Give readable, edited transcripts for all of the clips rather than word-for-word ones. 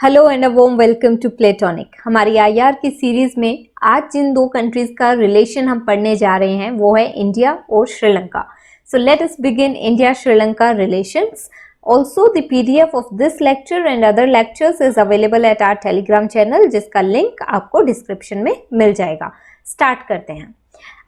Hello and a warm welcome to Platonic. हमारी IR की series में आज जिन दो कंट्रीज का रिलेशन हम पढ़ने जा रहे हैं वो है इंडिया और Sri Lanka. So let us begin India Sri Lanka relations. Also the PDF of this lecture and other lectures is available at our Telegram channel, जिसका लिंक आपको डिस्क्रिप्शन में मिल जाएगा। स्टार्ट करते हैं।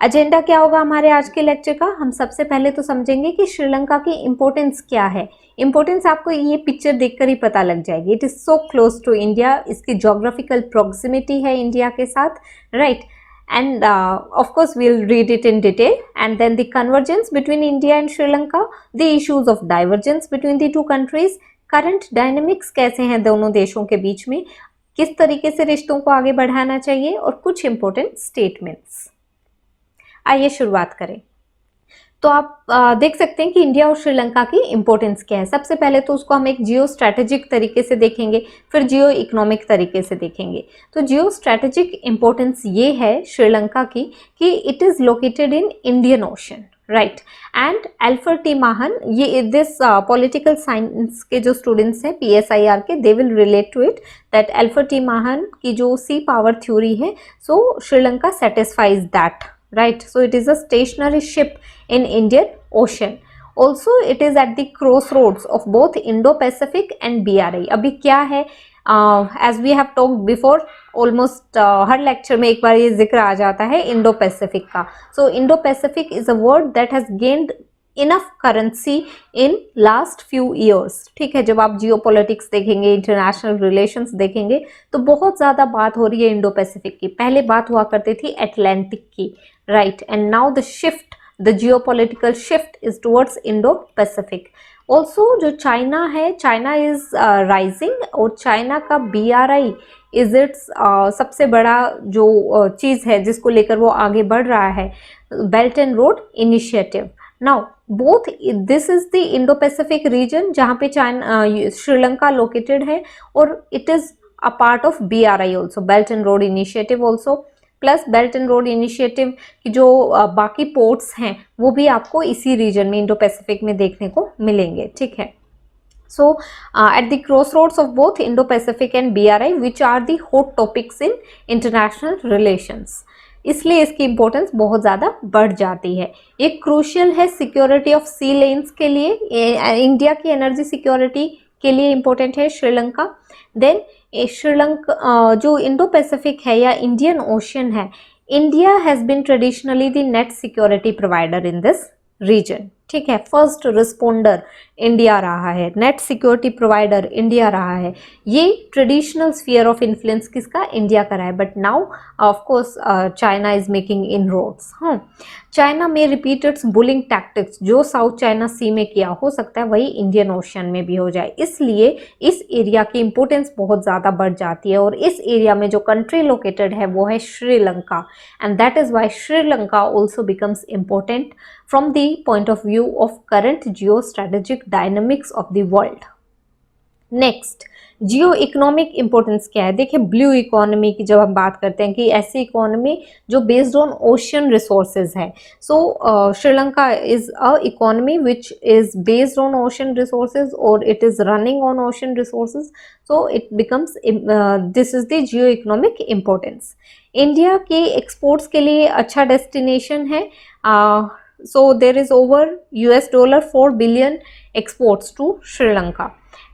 एजेंडा क्या होगा हमारे आज के लेक्चर का? हम सबसे पहले तो समझेंगे कि श्रीलंका की इंपॉर्टेंस क्या है। इंपॉर्टेंस आपको ये पिक्चर देखकर ही पता लग जाएगी। It is so close to India, इसकी जोग्राफिकल प्रोक्सिमिटी है इंडिया के साथ, right. And of course we'll read it in detail and then the convergence between India and Sri Lanka, the issues of divergence between the two countries, current dynamics कैसे हैं दोनों देशों के बीच में, किस तरीके से रिश्तों को आगे बढ़ाना चाहिए, और कुछ इंपॉर्टेंट स्टेटमेंट्स। आइए शुरुआत करें। तो आप देख सकते हैं कि इंडिया और श्रीलंका की इंपॉर्टेंस क्या है। सबसे पहले तो उसको हम एक जियो स्ट्रैटेजिक तरीके से देखेंगे, फिर जियो इकोनॉमिक तरीके से देखेंगे। तो जियो स्ट्रैटेजिक इंपॉर्टेंस ये है श्रीलंका की कि it is located in Indian ocean, right. And Alfred T Mahan, ये दिस पॉलिटिकल साइंस के जो स्टूडेंट्स हैं PSIR के, they will relate to it that Alfred T Mahan की जो सी पावर थ्योरी है, so Sri Lanka satisfies that, right. So it is a stationary ship in Indian Ocean. Also it is at the crossroads of both Indo-Pacific and BRI. अभी क्या है, as we have talked before, almost her lecture में एक बार ये जिक्र आ जाता है Indo Pacific का। So Indo-Pacific is a word that has gained enough currency in last few years, ठीक है। जब आप जियोपॉलिटिक्स देखेंगे, इंटरनेशनल रिलेशंस देखेंगे, तो बहुत ज़्यादा बात हो रही है इंडो पैसिफिक की। पहले बात हुआ करती थी अटलांटिक की, right. And now the shift, the geopolitical shift is towards Indo Pacific. Also जो चाइना है, चाइना इज राइजिंग, और चाइना का BRI इज इट्स सबसे बड़ा जो चीज़ है जिसको लेकर वो आगे बढ़ रहा है, belt and road initiative. Now both this is the Indo-Pacific region जहाँ पे श्रीलंका लोकेटेड है, और it is a part of BRI also, Belt and Road Initiative also, plus belt and road initiative की जो बाकी पोर्ट्स हैं वो भी आपको इसी रीजन में इंडो पैसिफिक में देखने को मिलेंगे, ठीक है। So at the crossroads of both Indo-Pacific and BRI, which are the hot topics in international relations, इसलिए इसकी इंपॉर्टेंस बहुत ज़्यादा बढ़ जाती है। एक क्रूशियल है सिक्योरिटी ऑफ सी लेन्स के लिए, इंडिया की एनर्जी सिक्योरिटी के लिए इम्पोर्टेंट है श्रीलंका। देन श्रीलंका जो इंडो पैसिफिक है या इंडियन ओशन है, India has been traditionally the net security provider in this region, ठीक है। फर्स्ट रिस्पोंडर इंडिया रहा है, नेट सिक्योरिटी प्रोवाइडर इंडिया रहा है। ये ट्रेडिशनल स्फीयर ऑफ इन्फ्लुएंस किसका? इंडिया का रहा है। But now of course China is making inroads. China में रिपीट इट्स बुलिंग टैक्टिक्स, जो साउथ चाइना सी में किया, हो सकता है वही इंडियन ओशन में भी हो जाए। इसलिए इस एरिया की इंपॉर्टेंस बहुत ज़्यादा बढ़ जाती है, और इस एरिया में जो कंट्री लोकेटेड है वो है Sri Lanka, and that is why Sri Lanka also becomes important from the point of view of current geostrategic dynamics of the world. Next, Jio economic importance क्या है? देखिए, ब्लू इकोनॉमी की जब हम बात करते हैं कि ऐसी इकोनॉमी जो बेस्ड ऑन ओशन रिसोर्सेज है, so Sri Lanka is a economy which is based on ocean resources और it is running on ocean resources, so it becomes this is the geo economic importance. India के exports के लिए अच्छा destination है, so there is over $4 billion exports to Sri Lanka.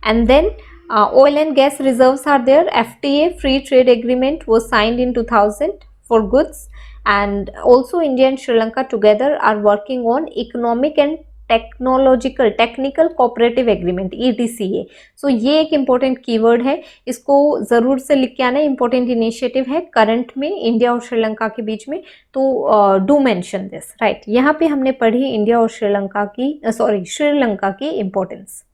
And then oil and gas reserves are there. FTA, free trade agreement, was signed in 2000 for goods, and also India and Sri Lanka together are working on economic and technical cooperative agreement ETCA। सो ये एक important keyword है, इसको ज़रूर से लिख के आना। Important initiative है करंट में इंडिया और श्रीलंका के बीच में, तो डू मेंशन दिस, राइट। यहाँ पे हमने पढ़ी इंडिया और श्रीलंका की इम्पोर्टेंस।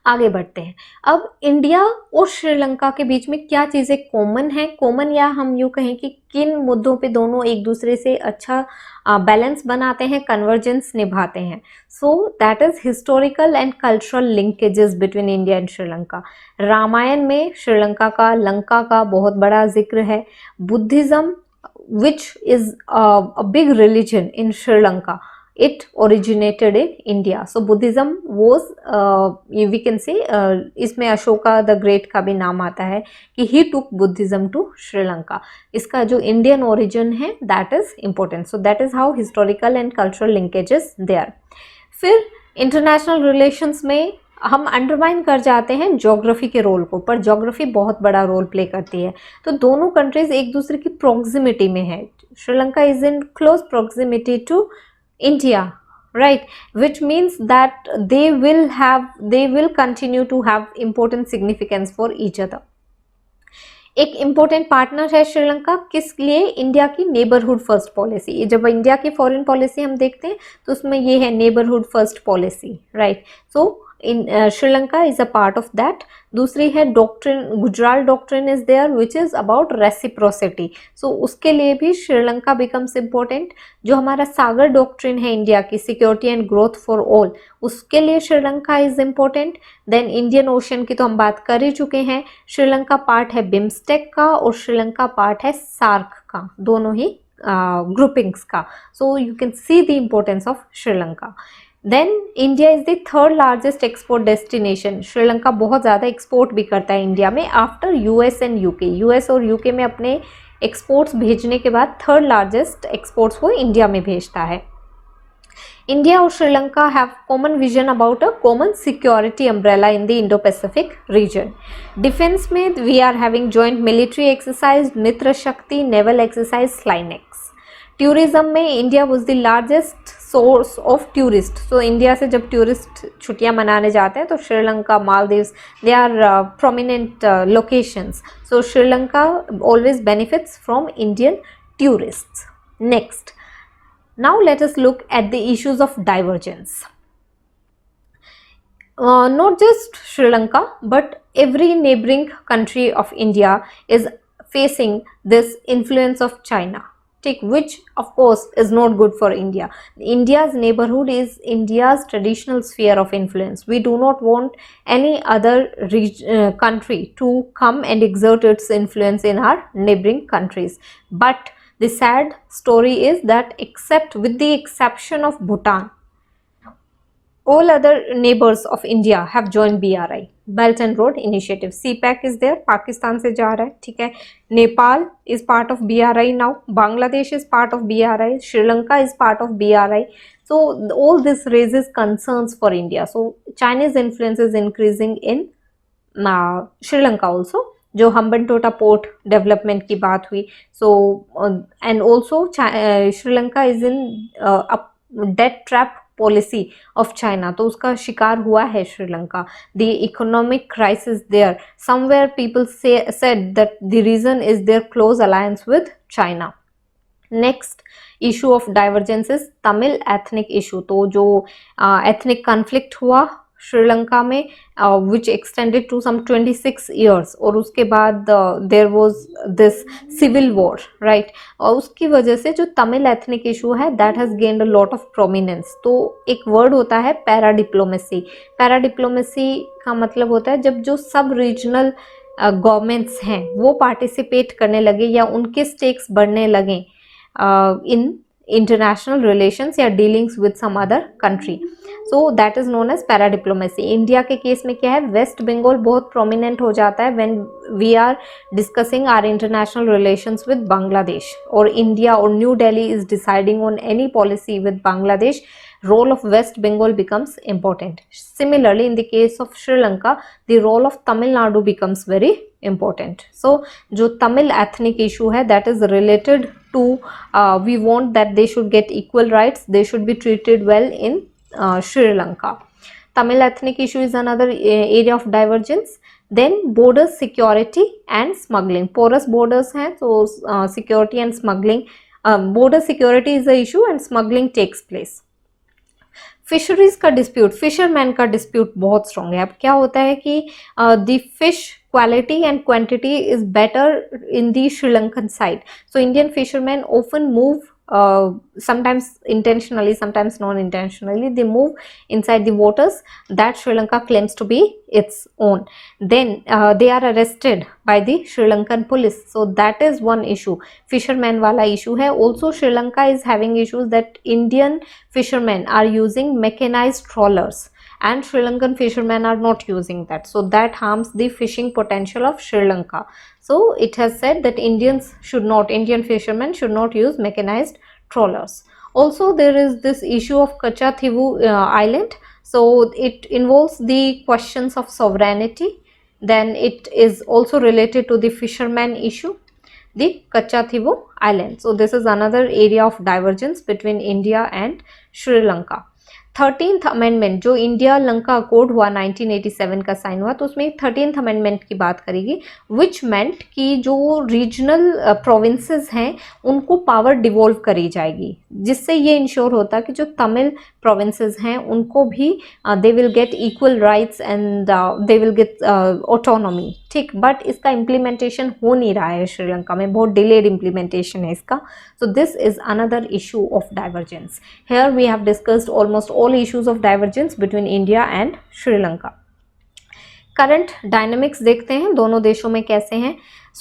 आगे बढ़ते हैं। अब इंडिया और श्रीलंका के बीच में क्या चीज़ें कॉमन हैं? कॉमन, या हम यूँ कहें कि किन मुद्दों पे दोनों एक दूसरे से अच्छा बैलेंस बनाते हैं, कन्वर्जेंस निभाते हैं? So that is historical and cultural linkages between India and Sri Lanka. Ramayana में श्रीलंका का, लंका का बहुत बड़ा जिक्र है। Buddhism, which is a big religion in Sri Lanka, it originated in India. So Buddhism was we can say इसमें अशोका द ग्रेट का भी नाम आता है कि he took Buddhism to Sri Lanka. इसका जो इंडियन ओरिजिन है that is important. So that is how historical and cultural linkages there. फिर इंटरनेशनल रिलेशंस में हम अंडरमाइन कर जाते हैं ज्योग्राफी के रोल को, पर ज्योग्राफी बहुत बड़ा रोल प्ले करती है. तो दोनों कंट्रीज एक दूसरे की प्रॉक्सिमिटी में है. Sri Lanka is in close proximity to India, right, which means that they will continue to have important significance for each other. एक इम्पोर्टेंट पार्टनर है श्रीलंका किस लिए? इंडिया की नेबरहुड फर्स्ट पॉलिसी. जब इंडिया की फॉरेन पॉलिसी हम देखते हैं तो उसमें ये है neighbourhood first policy, right. So in Sri Lanka is a part of that. दूसरी है doctrine, Gujral doctrine is there which is about reciprocity. So उसके लिए भी श्रीलंका बिकम्स इम्पोर्टेंट. जो हमारा सागर डॉक्ट्रिन है इंडिया की, security and growth for all, उसके लिए Sri Lanka is important. Then Indian ocean की तो हम बात कर ही चुके हैं. श्रीलंका पार्ट है बिम्स्टेक का और श्रीलंका पार्ट है सार्क का, दोनों ही ग्रुपिंग्स का. So you can see the importance of Sri Lanka. Then India is the third largest export destination. Sri Lanka बहुत ज़्यादा एक्सपोर्ट भी करता है इंडिया में after US and UK. US और यूके में अपने एक्सपोर्ट्स भेजने के बाद थर्ड लार्जेस्ट एक्सपोर्ट्स वो इंडिया में भेजता है. इंडिया और Sri Lanka have common vision about a common security umbrella in the Indo Pacific region. Defence में we are having joint military exercise Mitra Shakti, naval exercise SLINEX. Tourism में India was the largest source of tourist. So India से जब tourist छुट्टियां मनाने जाते हैं तो Sri Lanka, Maldives, they are prominent locations. So Sri Lanka always benefits from Indian tourists. Next, now let us look at the issues of divergence. Not just Sri Lanka but every neighboring country of India is facing this influence of China, which of course is not good for India. India's neighborhood is India's traditional sphere of influence. We do not want any other country to come and exert its influence in our neighboring countries. But the sad story is that except with the exception of Bhutan, all other neighbors of India have joined BRI, Belt and Road Initiative. CPEC is there, Pakistan से जा रहा है, ठीक है. Nepal is part of BRI now. Bangladesh is part of BRI. Sri Lanka is part of BRI. So all this raises concerns for India. So Chinese influence is increasing in Sri Lanka also. जो Hambantota port development की बात हुई. So and also Sri Lanka is in debt trap policy of China, तो उसका शिकार हुआ है Sri Lanka. The economic crisis there, somewhere people said that the reason is their close alliance with China. Next issue of divergence is Tamil ethnic issue. तो जो ethnic conflict हुआ श्रीलंका में which extended to some 26 years, और उसके बाद there was this civil war, right. और उसकी वजह से जो तमिल एथनिक इशू है that has gained a lot of prominence. तो एक वर्ड होता है पैरा डिप्लोमेसी. पैरा डिप्लोमेसी का मतलब होता है जब जो सब रीजनल गवर्नमेंट्स हैं वो पार्टिसिपेट करने लगे या उनके स्टेक्स बढ़ने लगे इन इंटरनेशनल रिलेशंस या dealings with some other country. So that is known as para diplomacy. India के केस में क्या है, वेस्ट बंगाल बहुत प्रोमिनेंट हो जाता है when we are discussing our international relations with Bangladesh, और इंडिया और New Delhi is deciding on any policy with Bangladesh. Role of West Bengal becomes important. Similarly, in the case of Sri Lanka, the role of Tamil Nadu becomes very important. So, जो Tamil ethnic issue है that is related to we want that they should get equal rights. They should be treated well in Sri Lanka. Tamil ethnic issue is another area of divergence. Then border security and smuggling. Porous borders हैं, so security and smuggling. Border security is the issue and smuggling takes place. Fisheries का dispute, fisherman का dispute बहुत strong है. अब क्या होता है कि the fish quality and quantity is better in the Sri Lankan side. So Indian fishermen often move, sometimes intentionally, sometimes non-intentionally, they move inside the waters that Sri Lanka claims to be its own. Then they are arrested by the Sri Lankan police. So that is one issue, fisherman wala issue hai. Also Sri Lanka is having issues that Indian fishermen are using mechanized trawlers and Sri Lankan fishermen are not using that, so that harms the fishing potential of Sri Lanka. So it has said that Indian fishermen should not use mechanized trawlers. Also there is this issue of Kachathivu island. So it involves the questions of sovereignty. Then it is also related to the fisherman issue, the Kachathivu island. So this is another area of divergence between India and Sri Lanka. 13th amendment जो India Lanka accord हुआ 1987 का sign हुआ, तो उसमें 13th amendment की बात करेगी, विच मेंट कि जो रीजनल प्रोविंसेस हैं उनको पावर डिवॉल्व करी जाएगी, जिससे ये इंश्योर होता कि जो तमिल प्रोविंसेस हैं उनको भी they will get equal rights and they will get autonomy, ठीक. बट इसका इम्प्लीमेंटेशन हो नहीं रहा है श्रीलंका में, बहुत डिलेड इम्प्लीमेंटेशन है इसका. So this is another issue of divergence. Here we have discussed almost all issues of divergence between India and Sri Lanka. Current dynamics देखते हैं दोनों देशों में कैसे हैं.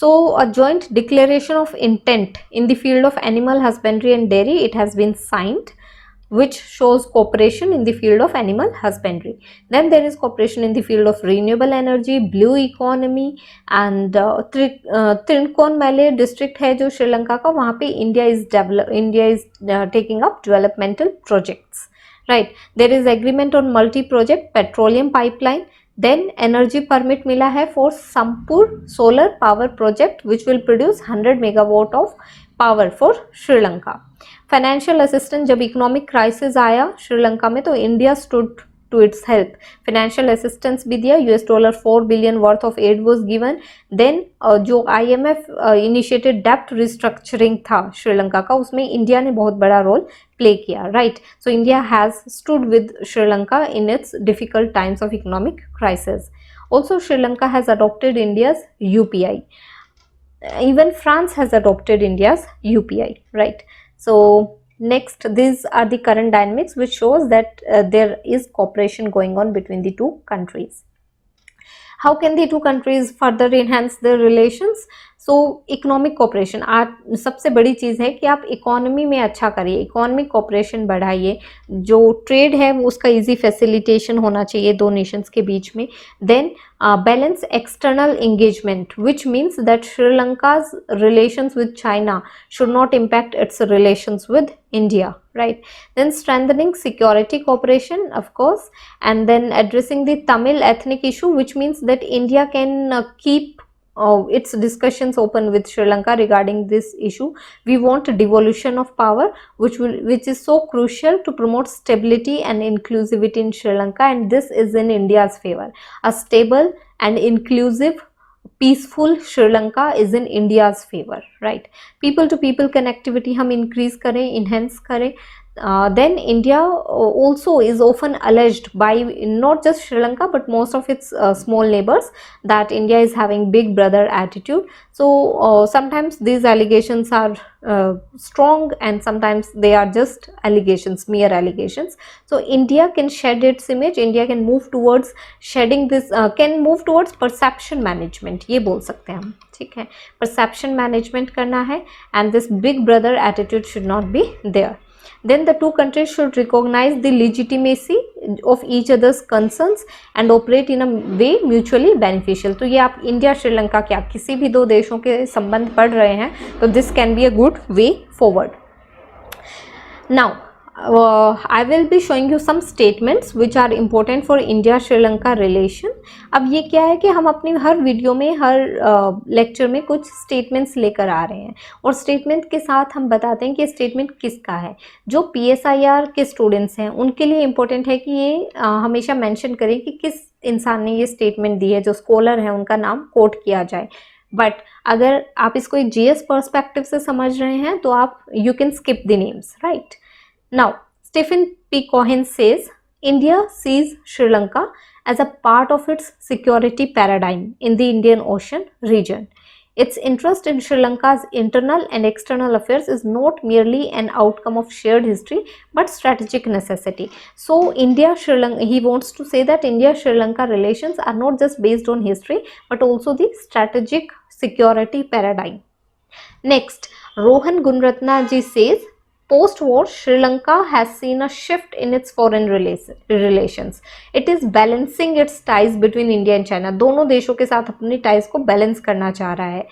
So a joint declaration of intent in the field of animal husbandry and dairy, it has been signed, which shows cooperation in the field of animal husbandry. Then there is cooperation in the field of renewable energy, blue economy, and Trincomalee district है जो श्रीलंका का, वहाँ पे India is taking up developmental projects. Right, there is agreement on multi-project petroleum pipeline. Then energy permit मिला है for Sampur solar power project which will produce 100 megawatt of power for Sri Lanka. Financial assistance, जब economic crisis आया श्रीलंका में तो India stood to its help. Financial assistance भी दिया, $4 billion worth of aid was given. Then जो IMF initiated debt restructuring था श्रीलंका का, उसमें इंडिया ने बहुत बड़ा रोल प्ले किया, right? So India has stood with Sri Lanka in its difficult times of economic crisis. Also Sri Lanka has adopted India's UPI. Even France has adopted India's UPI, right? So next, these are the current dynamics which shows that there is cooperation going on between the two countries. How can the two countries further enhance their relations? So economic cooperation आज सबसे बड़ी चीज़ है कि आप economy में अच्छा करिए, economic cooperation बढ़ाइए, जो ट्रेड है वो उसका इजी फैसिलिटेशन होना चाहिए दो नेशंस के बीच में. Then balance external engagement which means that Sri Lanka's relations with China should not impact its relations with India, right? Then strengthening security cooperation, of course, and then addressing the Tamil ethnic issue, which means that India can keep its discussions open with Sri Lanka regarding this issue. We want a devolution of power, which is so crucial to promote stability and inclusivity in Sri Lanka, and this is in India's favor. A stable and inclusive peaceful Sri Lanka is in India's favor, right? People to people connectivity हम increase करें, enhance करें. Then India also is often alleged by not just Sri Lanka but most of its small neighbors that India is having big brother attitude. So sometimes these allegations are strong and sometimes they are just allegations, mere allegations. So India can shed its image, India can move towards shedding this, can move towards perception management, ये बोल सकते हैं हम, ठीक है. Perception management करना है and this big brother attitude should not be there. Then the two countries should recognize the legitimacy of each other's concerns and operate in a way mutually beneficial. तो ये आप इंडिया श्रीलंका के आप किसी भी दो देशों के संबंध पढ़ रहे हैं तो this can be a good way forward. Now I will be showing you some statements which are important for India Sri Lanka relation. अब ये क्या है कि हम अपनी हर वीडियो में हर लेक्चर में कुछ स्टेटमेंट्स लेकर आ रहे हैं और स्टेटमेंट के साथ हम बताते हैं कि स्टेटमेंट किसका है. जो PSIR के स्टूडेंट्स हैं उनके लिए इम्पोर्टेंट है कि ये हमेशा मेंशन करें कि किस इंसान ने ये स्टेटमेंट दी है, जो स्कॉलर है उनका नाम कोट किया जाए. बट अगर आप इसको एक GS पर्सपेक्टिव से समझ रहे हैं तो आप you can skip the names, right. Now, Stephen P. Cohen says, India sees Sri Lanka as a part of its security paradigm in the Indian Ocean region. Its interest in Sri Lanka's internal and external affairs is not merely an outcome of shared history but strategic necessity. So India-Sri Lanka, he wants to say that India-Sri Lanka relations are not just based on history but also the strategic security paradigm. Next, Rohan Gunratna ji says, post-war, Sri Lanka has seen a shift in its foreign relations. It is balancing its ties between India and China. दोनों देशों के साथ अपनी ties को balance करना चाह रहा है.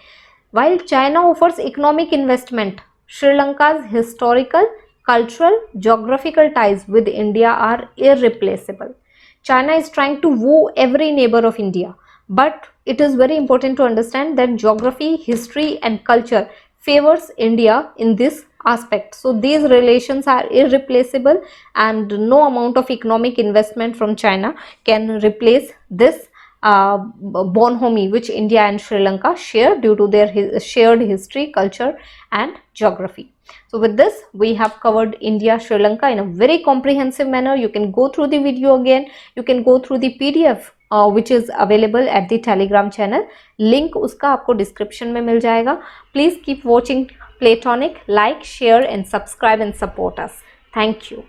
While China offers economic investment, Sri Lanka's historical, cultural, geographical ties with India are irreplaceable. China is trying to woo every neighbor of India, but it is very important to understand that geography, history and culture favors India in this aspect. So these relations are irreplaceable and no amount of economic investment from China can replace this bonhomie which India and Sri Lanka share due to their shared history, culture and geography. So with this we have covered India Sri Lanka in a very comprehensive manner. You can go through the video again, you can go through the PDF which is available at the Telegram channel. Link उसका आपको description में मिल जाएगा. Please keep watching Playtonic, like, share and subscribe and support us. Thank you.